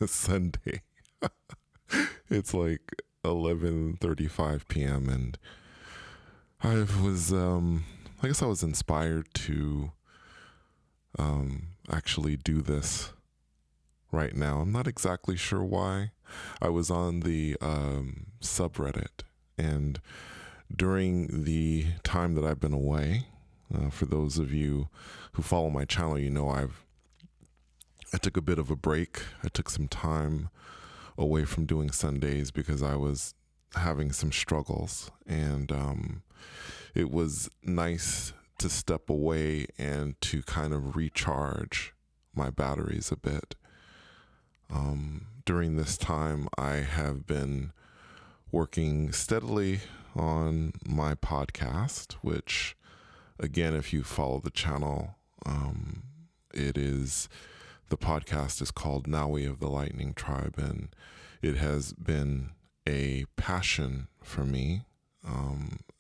Sunday. It's like 11:35 p.m. and I was, I guess I was inspired to actually do this right now. I'm not exactly sure why. I was on the subreddit, and during the time that I've been away, for those of you who follow my channel, you know I took a bit of a break. I took some time away from doing Sundays because I was having some struggles, and it was nice to step away and to kind of recharge my batteries a bit. During this time, I have been working steadily on my podcast, which, again, if you follow the channel, the podcast is called Nawi of the Lightning Tribe, and it has been a passion for me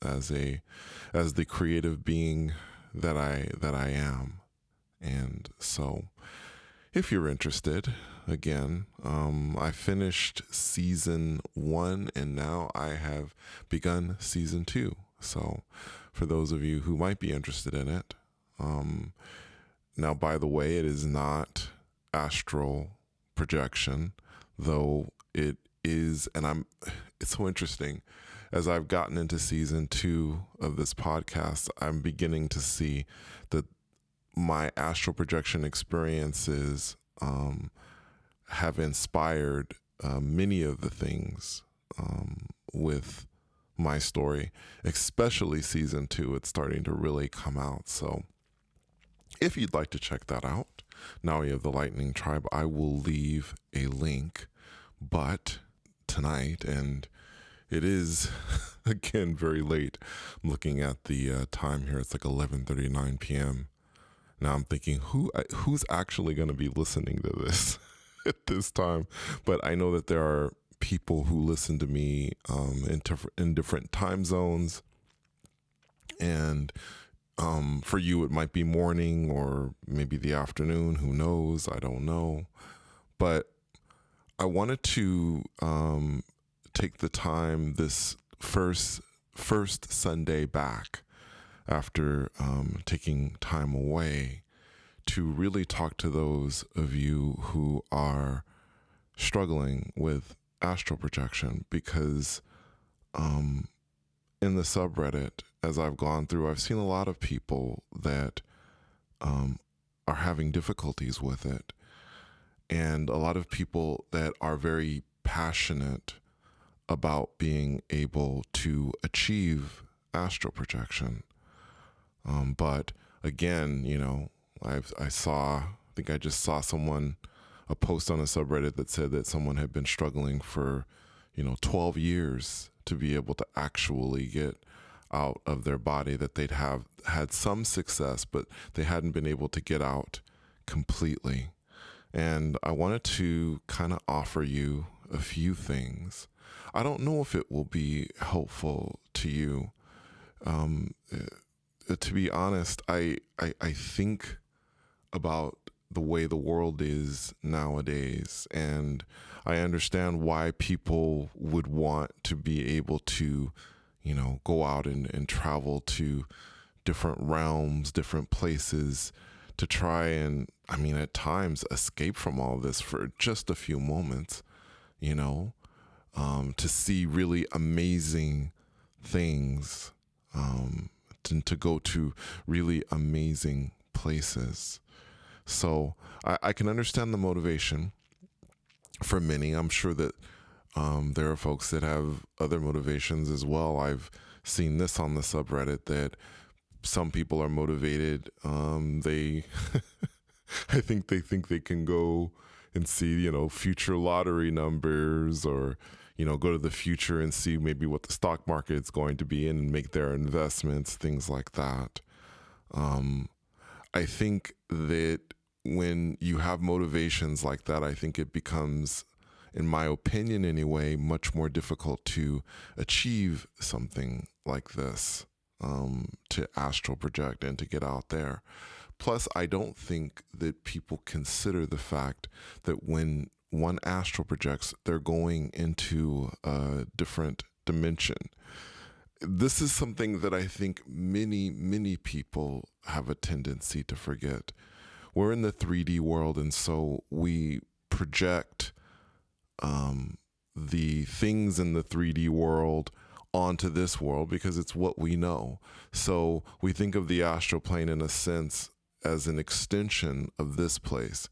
as the creative being that I am. And so if you're interested, again, I finished season 1 and now I have begun season 2. So for those of you who might be interested in it, now, by the way, it is not astral projection, though it is, and it's so interesting. As I've gotten into season 2 of this podcast, I'm beginning to see that my astral projection experiences have inspired many of the things with my story, especially season 2. It's starting to really come out. So if you'd like to check that out, Nawi of the Lightning Tribe, I will leave a link. But tonight, and it is, again, very late. I'm looking at the time here. It's like 11:39 p.m. Now I'm thinking, who's actually going to be listening to this at this time? But I know that there are people who listen to me in different time zones. And for you, it might be morning or maybe the afternoon. Who knows? I don't know. But I wanted to take the time this first Sunday back after taking time away to really talk to those of you who are struggling with astral projection, because in the subreddit, as I've gone through, I've seen a lot of people that are having difficulties with it, and a lot of people that are very passionate about being able to achieve astral projection. But again, I think I just saw a post on a subreddit that said that someone had been struggling for, 12 years to be able to actually get out of their body, that they'd have had some success, but they hadn't been able to get out completely. And I wanted to kind of offer you a few things. I don't know if it will be helpful to you. To be honest, I think about the way the world is nowadays, and I understand why people would want to be able to, go out and travel to different realms, different places, to try and, at times, escape from all this for just a few moments, to see really amazing things, to go to really amazing places. So I can understand the motivation for many. I'm sure that there are folks that have other motivations as well. I've seen this on the subreddit, that some people are motivated. I think they can go and see, future lottery numbers, or, go to the future and see maybe what the stock market is going to be and make their investments, things like that. I think that when you have motivations like that, I think it becomes, in my opinion anyway, much more difficult to achieve something like this, to astral project and to get out there. Plus, I don't think that people consider the fact that when one astral projects, they're going into a different dimension. This is something that I think many people have a tendency to forget. We're in the 3D world, and so we project the things in the 3D world onto this world because it's what we know. So we think of the astral plane in a sense as an extension of this place.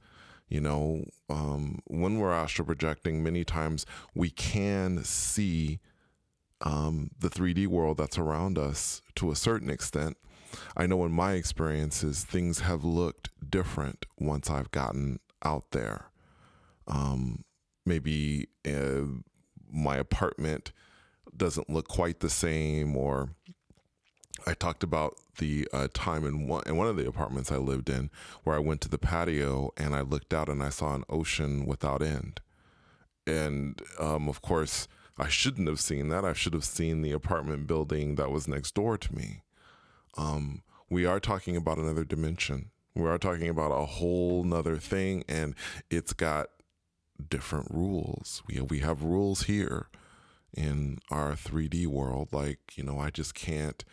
When we're astral projecting, many times we can see the 3D world that's around us to a certain extent. I know in my experiences, things have looked different once I've gotten out there. Maybe my apartment doesn't look quite the same, or I talked about the time in one of the apartments I lived in where I went to the patio and I looked out and I saw an ocean without end. And of course, I shouldn't have seen that. I should have seen the apartment building that was next door to me. We are talking about another dimension. We are talking about a whole nother thing, and it's got different rules. We have rules here in our 3D world. Like, I just can't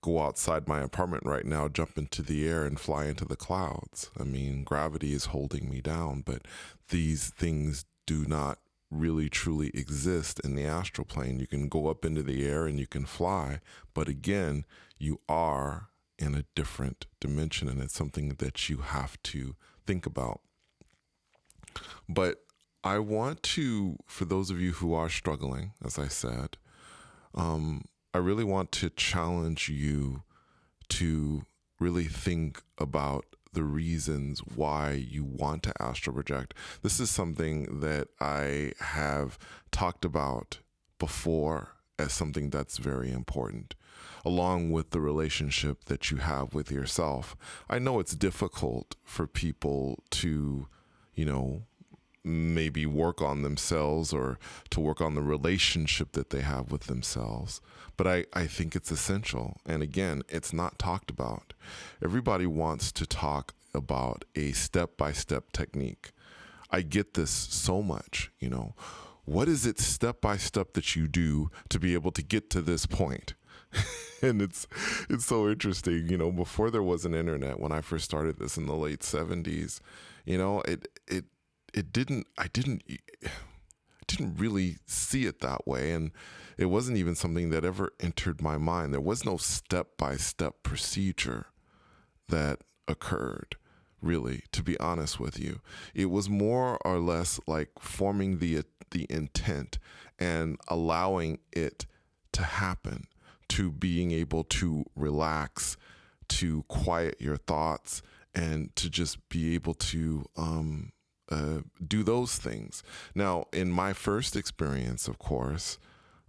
go outside my apartment right now, jump into the air and fly into the clouds. I mean, gravity is holding me down, but these things do not really truly exist in the astral plane. You can go up into the air and you can fly, but again, you are in a different dimension, and it's something that you have to think about. But I want to, for those of you who are struggling, as I said, I really want to challenge you to really think about the reasons why you want to astral project. This is something that I have talked about before as something that's very important, along with the relationship that you have with yourself. I know it's difficult for people to, maybe work on themselves or to work on the relationship that they have with themselves. But I think it's essential. And again, it's not talked about. Everybody wants to talk about a step-by-step technique. I get this so much, What is it step-by-step that you do to be able to get to this point? And it's so interesting, before there was an internet, when I first started this in the late 70s, I didn't really see it that way, and it wasn't even something that ever entered my mind. There was no step-by-step procedure that occurred, really, to be honest with you. It was more or less like forming the intent and allowing it to happen, to being able to relax, to quiet your thoughts, and to just be able to do those things. Now, in my first experience, of course,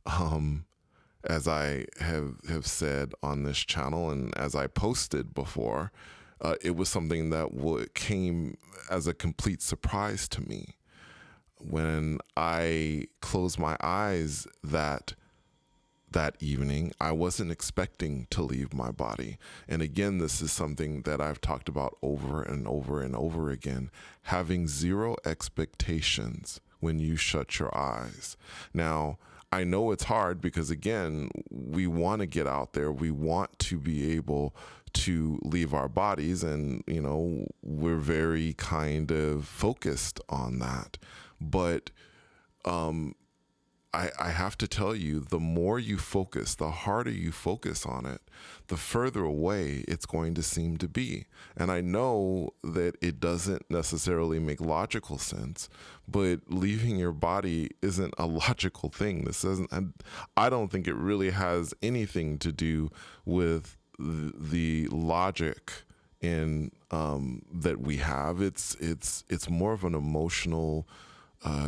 as I have said on this channel and as I posted before, it was something that came as a complete surprise to me. When I closed my eyes that evening, I wasn't expecting to leave my body. And again, this is something that I've talked about over and over and over again, having zero expectations when you shut your eyes. Now, I know it's hard because, again, we want to get out there. We want to be able to leave our bodies, and, we're very kind of focused on that. But, I have to tell you, the more you focus, the harder you focus on it, the further away it's going to seem to be. And I know that it doesn't necessarily make logical sense, but leaving your body isn't a logical thing. I don't think it really has anything to do with the logic in that we have. It's more of an emotional,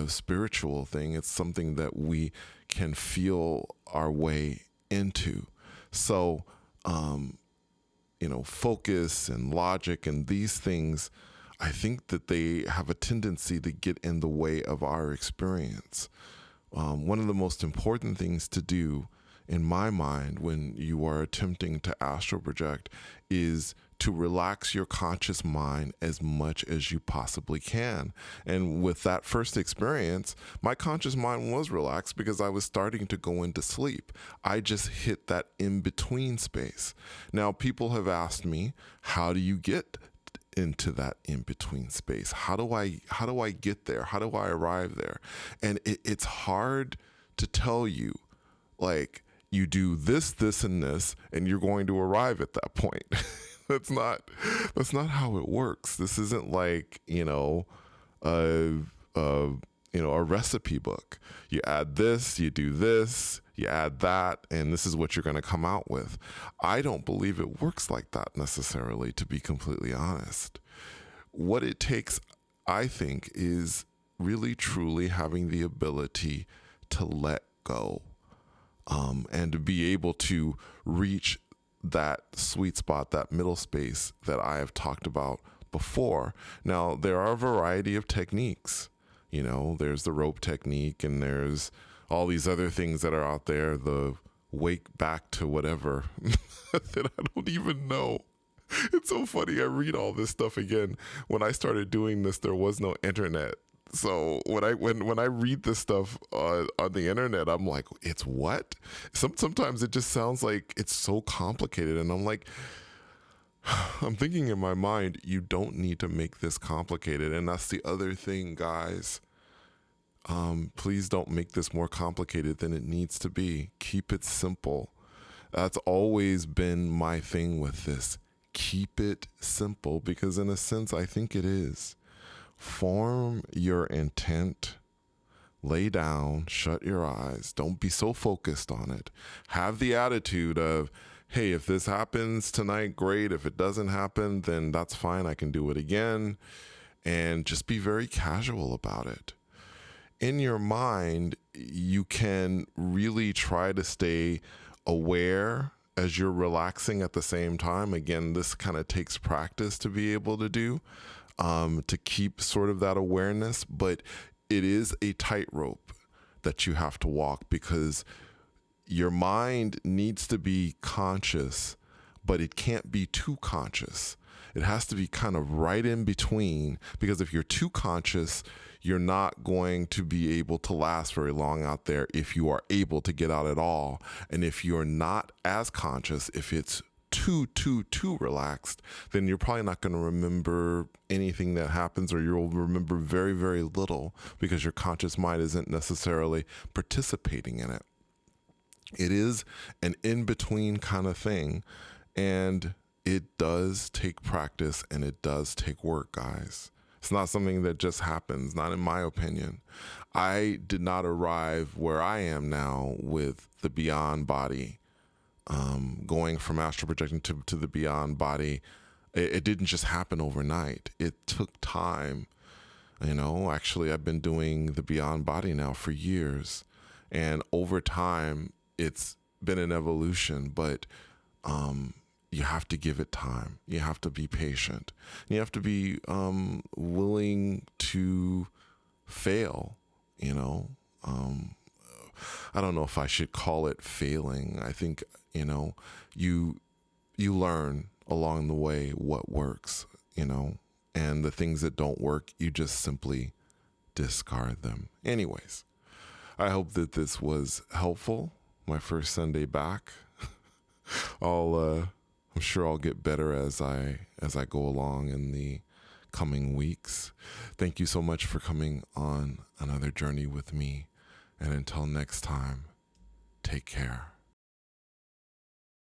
spiritual thing. It's something that we can feel our way into. So, focus and logic and these things, I think that they have a tendency to get in the way of our experience. One of the most important things to do, in my mind, when you are attempting to astral project is to relax your conscious mind as much as you possibly can. And with that first experience, my conscious mind was relaxed because I was starting to go into sleep. I just hit that in between space. Now, people have asked me, how do you get into that in between space? How do I get there? How do I arrive there? And it's hard to tell you, like, you do this, this, and this, and you're going to arrive at that point. That's not how it works. This isn't like, a recipe book. You add this, you do this, you add that, and this is what you're going to come out with. I don't believe it works like that necessarily, to be completely honest. What it takes, I think, is really truly having the ability to let go, and to be able to reach that sweet spot, that middle space that I have talked about before. Now, there are a variety of techniques. There's the rope technique, and there's all these other things that are out there, the wake back to whatever that I don't even know. It's so funny. I read all this stuff again. When I started doing this, there was no internet. So when I read this stuff on the internet, I'm like, it's what? Sometimes it just sounds like it's so complicated, and I'm like, I'm thinking in my mind, you don't need to make this complicated. And that's the other thing, guys. Please don't make this more complicated than it needs to be. Keep it simple. That's always been my thing with this. Keep it simple, because in a sense, I think it is. Form your intent, lay down, shut your eyes. Don't be so focused on it. Have the attitude of, hey, if this happens tonight, great. If it doesn't happen, then that's fine. I can do it again. And just be very casual about it. In your mind, you can really try to stay aware as you're relaxing at the same time. Again, this kind of takes practice to be able to do. To keep sort of that awareness, but it is a tightrope that you have to walk, because your mind needs to be conscious, but it can't be too conscious. It has to be kind of right in between, because if you're too conscious, you're not going to be able to last very long out there if you are able to get out at all. And if you're not as conscious, if it's too relaxed, then you're probably not going to remember anything that happens, or you'll remember very, very little, because your conscious mind isn't necessarily participating in it. It is an in-between kind of thing, and it does take practice, and it does take work, guys. It's not something that just happens, not in my opinion. I did not arrive where I am now with the beyond body. Going from astral projecting to the beyond body, it didn't just happen overnight. It took time. Actually, I've been doing the beyond body now for years, and over time, it's been an evolution, but you have to give it time. You have to be patient. You have to be willing to fail, I don't know if I should call it failing. I think, you learn along the way what works, and the things that don't work, you just simply discard them. Anyways, I hope that this was helpful. My first Sunday back. I'm sure I'll get better as I go along in the coming weeks. Thank you so much for coming on another journey with me. And until next time, take care.